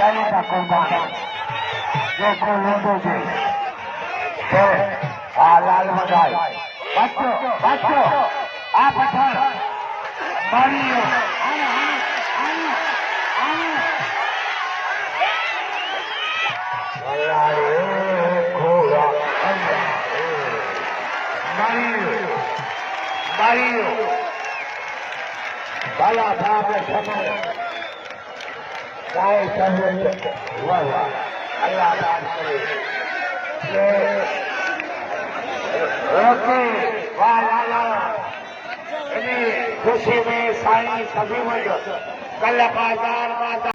कहीं का कुर्बान जो को लोगों से तो लाल बधाई बच्चों आप पठान मारियो मारियो बाला साहब ने समय गाय सब वाह अल्लाह रोके वाह लाला खुशी में साईं सभी वजह कल बाजार